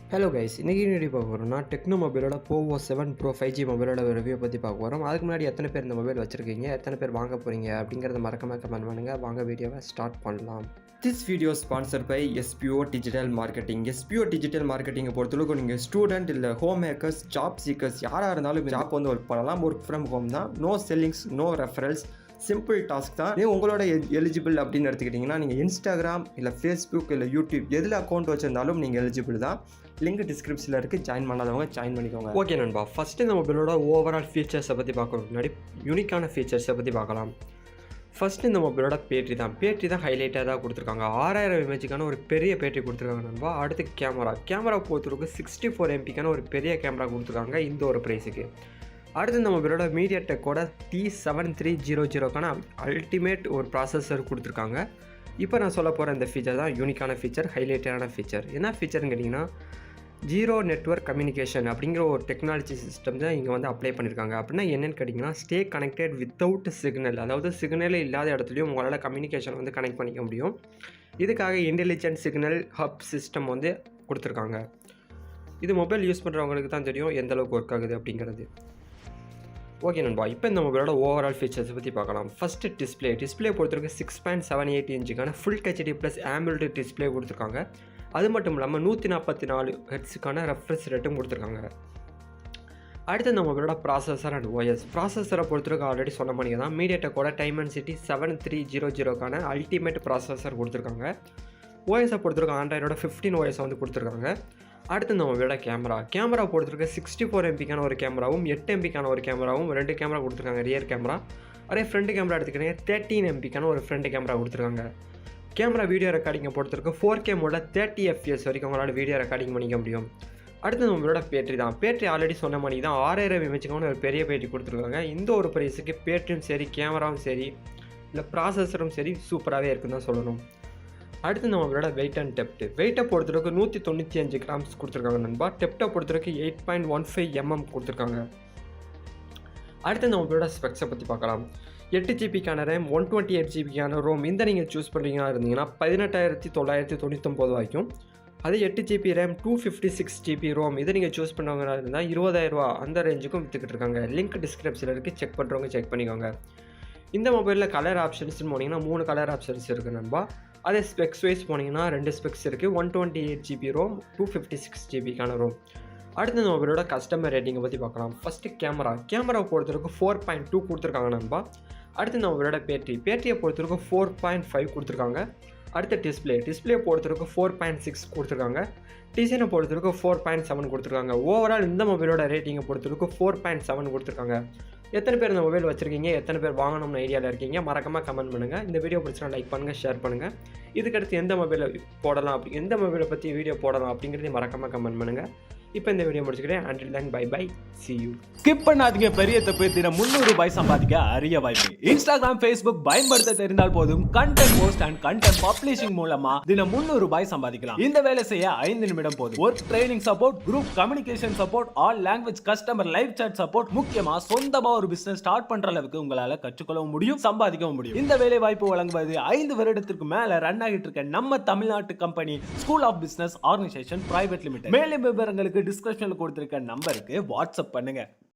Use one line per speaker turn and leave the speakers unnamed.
Hello guys, இன்றைக்கி video பார்க்க போகிறோம்னா டெக்னோ மொபைலோட போவோ 7 ப்ரோ 5G மொபைலோட ரிவ்யூ பற்றி பார்க்க போகிறோம். அதுக்கு முன்னாடி எத்தனை பேர் இந்த மொபைல் வச்சுருக்கீங்க, எத்தனை பேர் வாங்க போகிறீங்க அப்படிங்கிறத மறக்காம கமெண்ட் பண்ணுங்கள். வாங்க வீடியோவை ஸ்டார்ட் பண்ணலாம். This video sponsor by SPO digital marketing. SPO digital மார்க்கெட்டிங்கை பொறுத்தளவுக்கு நீங்கள் ஸ்டூடெண்ட் இல்லை ஹோம் மேக்கர்ஸ், ஜாப் சீக்கர்ஸ் யாராக இருந்தாலும் ஜாப் வந்து ஒர்க் பண்ணலாம். ஒர்க் ஃப்ரம் ஹோம் தான். No sellings, no referrals, simple task தான். நீங்கள் உங்களோட எலிஜிபிள் அப்படின்னு எடுத்துக்கிட்டிங்கன்னா நீங்கள் இன்ஸ்டாகிராம் இல்லை ஃபேஸ்புக் இல்லை யூடியூப் எதில் அக்கௌண்ட் வச்சுருந்தாலும் நீங்கள் எலிஜிபிள் தான். லிங்க் டிஸ்கிரிப்ஷனில் இருக்குது. ஜாயின் பண்ணாதவங்க ஜாயின் பண்ணிக்கோங்க. ஓகே நண்பா, ஃபஸ்ட்டு இந்த மொபைலோட ஓவரால் ஃபீச்சர்ஸை பற்றி பார்க்கறதுக்கு முன்னாடி யூனிக்கான ஃபீச்சர்ஸை பற்றி பார்க்கலாம். ஃபஸ்ட்டு இந்த மொபைலோட பேட்டரி தான் ஹைலைட்டாக தான் கொடுத்துருக்காங்க. 6000 இமேஜுக்கான ஒரு பெரிய பேட்டரி கொடுத்துருக்காங்க நண்பா. அடுத்து கேமரா பொறுத்தவரைக்கும் 64 MP ஒரு பெரிய கேமரா கொடுத்துருக்காங்க இந்த ஒரு ப்ரைஸுக்கு. அடுத்து இந்த மொபைலோட மீடியாடெக்கோட T7300 அல்டிமேட் ஒரு ப்ராசஸர் கொடுத்துருக்காங்க. இப்போ நான் சொல்ல போகிற இந்த ஃபீச்சர் தான் யூனிக்கான ஃபீச்சர், ஹைலைட்டான ஃபீச்சர். என்ன ஃபீச்சர்னு கேட்டிங்கன்னா, ஜீரோ நெட்வொர்க் கம்யூனிகேஷன் அப்படிங்கிற ஒரு டெக்னாலஜி சிஸ்டம் தான் இங்கே வந்து அப்ளை பண்ணியிருக்காங்க. அப்படின்னா என்னென்னு கேட்டிங்கன்னா, ஸ்டே கனெக்டட் வித்தவுட் சிக்னல், அதாவது சிக்னலே இல்லாத இடத்துலையும் உங்களால் கம்யூனிகேஷன் வந்து கனெக்ட் பண்ணிக்க முடியும். இதுக்காக இன்டெலிஜென்ட் சிக்னல் ஹப் சிஸ்டம் வந்து கொடுத்துருக்காங்க. இது மொபைல் யூஸ் பண்ணுறவங்களுக்கு தான் தெரியும் எந்த அளவுக்கு ஒர்க் ஆகுது அப்படிங்கிறது. ஓகே நண்பா, இப்போ இந்த மொபைலோட ஓவரால் ஃபீச்சர்ஸை பற்றி பார்க்கலாம். ஃபஸ்ட்டு டிஸ்பிளே பொறுத்தவரைக்கும் 6.78 இன்ச்சுக்கான ஃபுல் ஹெச்டி ப்ளஸ் ஆம்பிள்டு டிஸ்பிளே கொடுத்துருக்காங்க. அது மட்டும் இல்லாமல் 144 ஹெர்ட்ஸுக்கான ரெஃப்ரெஷ் ரேட்டும் கொடுத்துருக்காங்க. அடுத்து இந்த மொபைலோட ப்ராசஸர் அண்ட் ஓஎஸ். ப்ராசஸரை பொறுத்தவரைக்கும் ஆல்ரெடி சொன்ன மாதிரி தான் மீடியாடெக்கோட Dimensity 7300 அல்டிமேட் ப்ராசஸர் கொடுத்துருக்காங்க. ஓஎஸை பொறுத்தவரைக்கும் ஆண்ட்ராய்டோட 15 OS வந்து கொடுத்துருக்காங்க. அடுத்து இந்த மொபைலோட கேமரா பொறுத்தவரைக்கும் 64 MP ஒரு கேமராவும் 8 MP ஒரு கேமராவும் 2 கேமரா கொடுத்துருக்காங்க. ரியர் கேமரா அதே ஃப்ரண்ட் கேமரா எடுத்துக்கிட்டீங்க 13 MP ஒரு ஃப்ரண்ட் கேமரா கொடுத்துருக்காங்க. கேமரா வீடியோ ரெக்கார்டிங்கை பொறுத்தவரைக்கும் 4K மோடில் 30 FPS வரைக்கும் உங்களால் வீடியோ ரெக்கார்டிங் பண்ணிக்க முடியும். அடுத்து நம்மளோட பேட்டரி ஆல்ரெடி சொன்ன மாதிரி தான் 6000 இமேஜுக்கான ஒரு பெரிய பேட்டரி கொடுத்துருக்காங்க. இந்த ஒரு ப்ரைஸுக்கு பேட்டரியும் சரி, கேமராவும் சரி, இல்லை ப்ராசஸரும் சரி சூப்பராகவே இருக்குன்னு தான் சொல்லணும். அடுத்து நம்மளோட வெயிட் அண்ட் வெயிட்டை பொறுத்தவரைக்கும் 195 கிராம்ஸ் கொடுத்துருக்காங்க நண்பா. டெப்ட்டை பொறுத்தவரைக்கும் 8.15 mm கொடுத்துருக்காங்க. அடுத்து நம்மளோட ஸ்பெக்ஸை பற்றி பார்க்கலாம். 8GB ரேம், 128GB ரோம் இந்த நீங்கள் சூஸ் பண்ணுறீங்கன்னா இருந்தீங்கன்னா 18,999 வரைக்கும். அதே 8GB ரேம் 256GB ரோம் இதை நீங்கள் சூஸ் பண்ணுறவங்க இருந்தால் 20,000 அந்த ரேஞ்சுக்கும் விற்றுக்கிட்டு இருக்காங்க. லிங்க் டிஸ்கிரிப்ஷனில் இருக்குது, செக் பண்ணுறவங்க செக் பண்ணிக்கோங்க. இந்த மொபைலில் கலர் ஆப்ஷன்ஸ்னு போனீங்கன்னா 3 கலர் ஆப்ஷன்ஸ் இருக்குது நண்பா. அதே ஸ்பெக்ஸ் வைஸ் போனீங்கன்னா 2 ஸ்பெக்ஸ் இருக்குது. 128GB Rome, 256GB Rome. அடுத்து இந்த மொபைலோட கஸ்டமர் ரேட்டிங்கை பற்றி பார்க்கலாம். ஃபஸ்ட்டு கேமராவை பொறுத்தவரைக்கும் 4.2 கொடுத்துருக்காங்க நண்பா. அடுத்து இந்த மொபைலோட பேட்டரியை பொறுத்தவரைக்கும் 4.5 கொடுத்துருக்காங்க. அடுத்து டிஸ்பிளே பொறுத்தவரைக்கும் 4.6 கொடுத்துருக்காங்க. டிசைனை பொறுத்தவரைக்கும் 4.7 கொடுத்துருக்காங்க. ஓவரால் இந்த மொபைலோட ரேட்டிங்கை பொறுத்தவரைக்கும் 4.7 கொடுத்துருக்காங்க. எத்தனை பேர் இந்த மொபைல் வச்சுருக்கீங்க, எத்தனை பேர் வாங்கணும்னு ஐடியாவில் இருக்கீங்க, மறக்காமல் கமெண்ட் பண்ணுங்கள். இந்த வீடியோ பிடிச்சா லைக் பண்ணுங்கள், ஷேர் பண்ணுங்கள். இதுக்கடுத்து எந்த மொபைலை போடலாம், எந்த மொபைலை பற்றி வீடியோ போடலாம் அப்படிங்கிறதையும் மறக்காமல் கமெண்ட் பண்ணுங்கள். இப்போ இந்த வீடியோ முடிச்சுக்கிறேன். until then bye bye, see you.
Skip பண்ணாதீங்க. பெரிய தப்பு. தினம் 300 ரூபாய் சம்பாதிக்க அரிய வாய்ப்பு. இன்ஸ்டாகிராம், ஃபேஸ்புக் பயன்படுத்த தெரிந்தால் போதும். Content post and content publishing மூலமா தினம் 300 ரூபாய் சம்பாதிக்கலாம். இந்த வேலை செய்ய 5 நிமிடம் போதும். Work training support, group communication support, all language customer live chat support, முக்கியமா சொந்தமா ஒரு பிசினஸ் ஸ்டார்ட் பண்ற அளவுக்கு உங்களால கற்றுக்கொள்ளவும் முடியும், சம்பாதிக்கவும் முடியும். இந்த வேலை வாய்ப்பு வழங்குவது 5 வருடத்திற்கு மேல ரன் ஆகிட்டு இருக்க நம்ம தமிழ்நாட்டு company school of business organisation private limited. மேலும் விவரங்களுக்கு டிஸ்கிரிப்ஷன்ல கொடுத்திருக்க நம்பருக்கு வாட்ஸ்அப் பண்ணுங்க.